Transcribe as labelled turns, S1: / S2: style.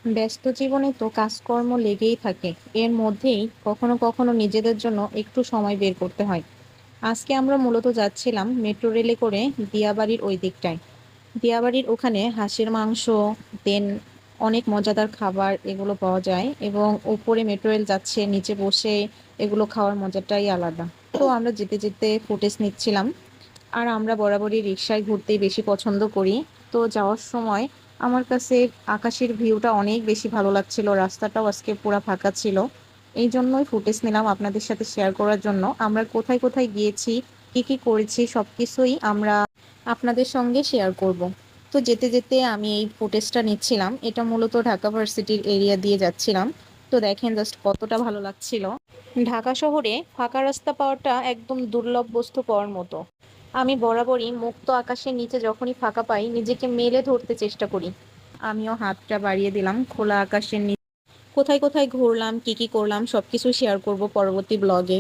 S1: ব্যস্ত জীবনে তো কাজকর্ম লেগেই থাকে। এর মধ্যেই কখনো কখনো নিজেদের জন্য একটু সময় বের করতে হয়। আজকে আমরা মূলত যাচ্ছিলাম মেট্রো রেলে করে দিয়াবাড়ির ওই দিকটায়। দিয়াবাড়ির ওখানে হাঁসের মাংস, দেন অনেক মজাদার খাবার এগুলো পাওয়া যায়, এবং উপরে মেট্রো রেল যাচ্ছে, নিচে বসে এগুলো খাওয়ার মজাটাই আলাদা। তো আমরা যেতে যেতে ফুটেজ নিচ্ছিলাম। আর আমরা বরাবরই রিক্সায় ঘুরতেই বেশি পছন্দ করি। তো যাওয়ার সময় আমার কাছে আকাশের ভিউটা অনেক বেশি ভালো লাগছিল, রাস্তাটাও আজকে পুরো ফাঁকা ছিল। এই জন্যই ফুটেজ নিলাম আপনাদের সাথে শেয়ার করার জন্য। আমরা কোথায় কোথায় গিয়েছি, কি কি করেছি, সবকিছুই আমরা আপনাদের সঙ্গে শেয়ার করব। তো যেতে যেতে আমি এই ফুটেজটা নিচ্ছিলাম, এটা মূলত ঢাকা ভার্সিটির এরিয়া দিয়ে যাচ্ছিলাম। তো দেখেন জাস্ট কতটা ভালো লাগছিল। ঢাকা শহরে ফাঁকা রাস্তা পাওয়াটা একদম দুর্লভ বস্তু পাওয়ার মতো। আমি বরাবরই মুক্ত আকাশের নিচে যখনই ফাঁকা পাই নিজেকে মেলে ধরতে চেষ্টা করি। আমিও হাতটা বাড়িয়ে দিলাম খোলা আকাশের নিচে। কোথায় কোথায় ঘুরলাম, কি কি করলাম সবকিছু শেয়ার করব পরবর্তী ব্লগে।